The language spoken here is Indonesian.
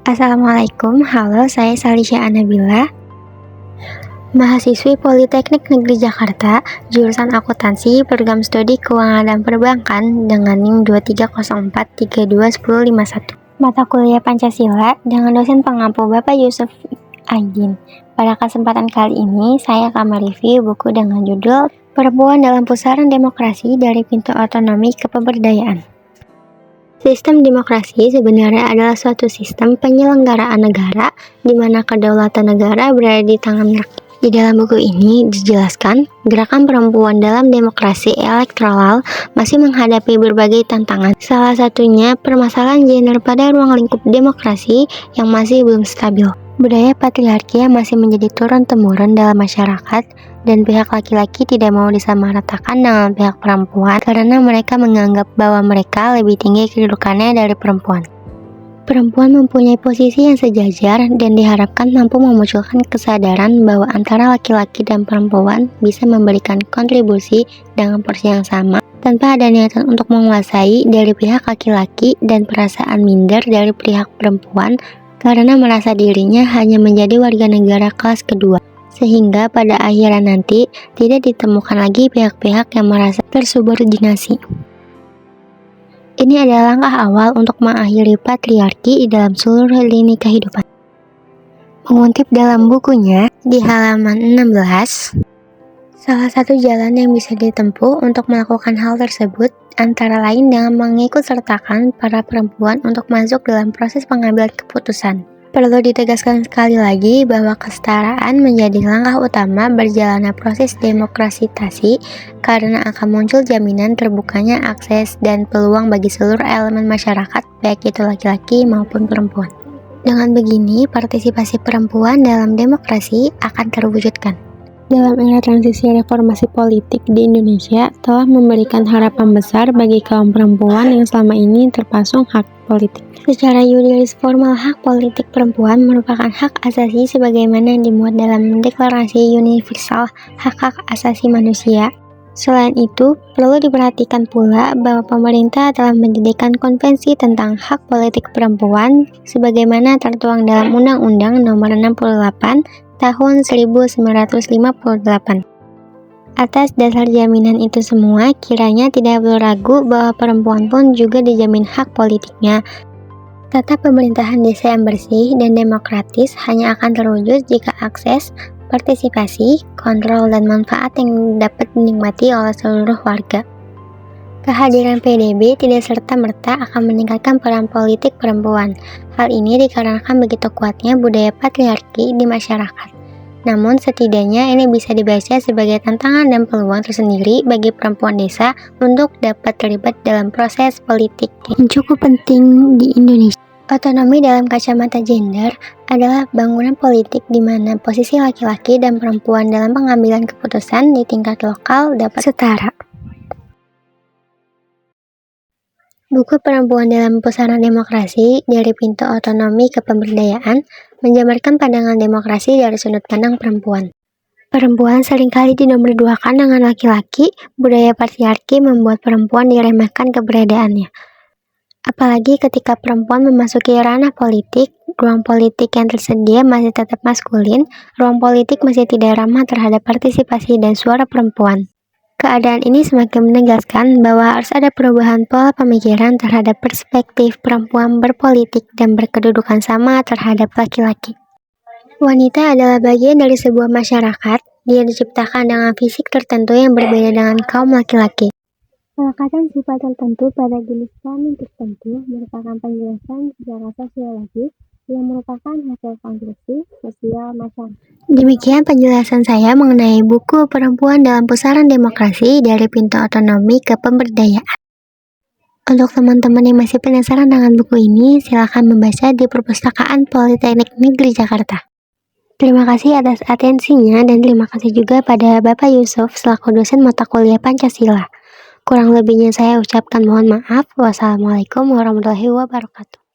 Assalamualaikum, halo, saya Salisha Anabila, mahasiswi Politeknik Negeri Jakarta, jurusan Akuntansi, Program Studi Keuangan dan Perbankan dengan NIM 2304321051. Mata kuliah Pancasila dengan dosen pengampu Bapak Yusuf Aidin. Pada kesempatan kali ini, saya akan mereview buku dengan judul Perempuan dalam Pusaran Demokrasi dari Pintu Otonomi ke Pemberdayaan. Sistem demokrasi sebenarnya adalah suatu sistem penyelenggaraan negara di mana kedaulatan negara berada di tangan rakyat. Di dalam buku ini dijelaskan, gerakan perempuan dalam demokrasi elektoral masih menghadapi berbagai tantangan. Salah satunya permasalahan gender pada ruang lingkup demokrasi yang masih belum stabil. Budaya patriarki yang masih menjadi turun-temurun dalam masyarakat, dan pihak laki-laki tidak mau disamaratakan dengan pihak perempuan karena mereka menganggap bahwa mereka lebih tinggi kedudukannya dari perempuan. Perempuan mempunyai posisi yang sejajar dan diharapkan mampu memunculkan kesadaran bahwa antara laki-laki dan perempuan bisa memberikan kontribusi dengan porsi yang sama tanpa ada niatan untuk menguasai dari pihak laki-laki dan perasaan minder dari pihak perempuan karena merasa dirinya hanya menjadi warga negara kelas kedua, sehingga pada akhirnya nanti tidak ditemukan lagi pihak-pihak yang merasa tersubordinasi. Ini adalah langkah awal untuk mengakhiri patriarki di dalam seluruh lini kehidupan. Mengutip dalam bukunya di halaman 16, salah satu jalan yang bisa ditempuh untuk melakukan hal tersebut antara lain dengan mengikut sertakan para perempuan untuk masuk dalam proses pengambilan keputusan. Perlu ditegaskan sekali lagi bahwa kesetaraan menjadi langkah utama berjalannya proses demokratisasi karena akan muncul jaminan terbukanya akses dan peluang bagi seluruh elemen masyarakat, baik itu laki-laki maupun perempuan. Dengan begini, partisipasi perempuan dalam demokrasi akan terwujudkan. Dalam era transisi reformasi politik di Indonesia telah memberikan harapan besar bagi kaum perempuan yang selama ini terpasung hak politik. Secara yuridis formal, hak politik perempuan merupakan hak asasi sebagaimana dimuat dalam Deklarasi Universal Hak-Hak Asasi Manusia. Selain itu, perlu diperhatikan pula bahwa pemerintah telah mendirikan konvensi tentang hak politik perempuan sebagaimana tertuang dalam Undang-Undang Nomor 68 Tahun 1958. Atas dasar jaminan itu semua, kiranya tidak perlu ragu bahwa perempuan pun juga dijamin hak politiknya. Tata pemerintahan desa yang bersih dan demokratis hanya akan terwujud jika akses, partisipasi, kontrol, dan manfaat yang dapat dinikmati oleh seluruh warga. Kehadiran PDB tidak serta-merta akan meningkatkan peran politik perempuan. Hal ini dikarenakan begitu kuatnya budaya patriarki di masyarakat. Namun setidaknya ini bisa dibaca sebagai tantangan dan peluang tersendiri bagi perempuan desa untuk dapat terlibat dalam proses politik yang cukup penting di Indonesia. Otonomi dalam kacamata gender adalah bangunan politik di mana posisi laki-laki dan perempuan dalam pengambilan keputusan di tingkat lokal dapat setara. Buku Perempuan dalam Pusaran Demokrasi dari Pintu Otonomi ke Pemberdayaan menjabarkan pandangan demokrasi dari sudut pandang perempuan. Perempuan seringkali dinomorduakan dengan laki-laki, budaya patriarki membuat perempuan diremehkan keberadaannya. Apalagi ketika perempuan memasuki ranah politik, ruang politik yang tersedia masih tetap maskulin, ruang politik masih tidak ramah terhadap partisipasi dan suara perempuan. Keadaan ini semakin menegaskan bahwa harus ada perubahan pola pemikiran terhadap perspektif perempuan berpolitik dan berkedudukan sama terhadap laki-laki. Wanita adalah bagian dari sebuah masyarakat. Dia diciptakan dengan fisik tertentu yang berbeda dengan kaum laki-laki. Pelekatan sifat tertentu pada jenis kelamin tertentu merupakan penjelasan secara sosiologis yang merupakan hasil konstruksi sosial masyarakat. Demikian penjelasan saya mengenai buku Perempuan dalam Pusaran Demokrasi dari Pintu Otonomi ke Pemberdayaan. Untuk teman-teman yang masih penasaran dengan buku ini, silakan membaca di Perpustakaan Politeknik Negeri Jakarta. Terima kasih atas atensinya dan terima kasih juga pada Bapak Yusuf selaku dosen mata kuliah Pancasila. Kurang lebihnya saya ucapkan mohon maaf. Wassalamualaikum warahmatullahi wabarakatuh.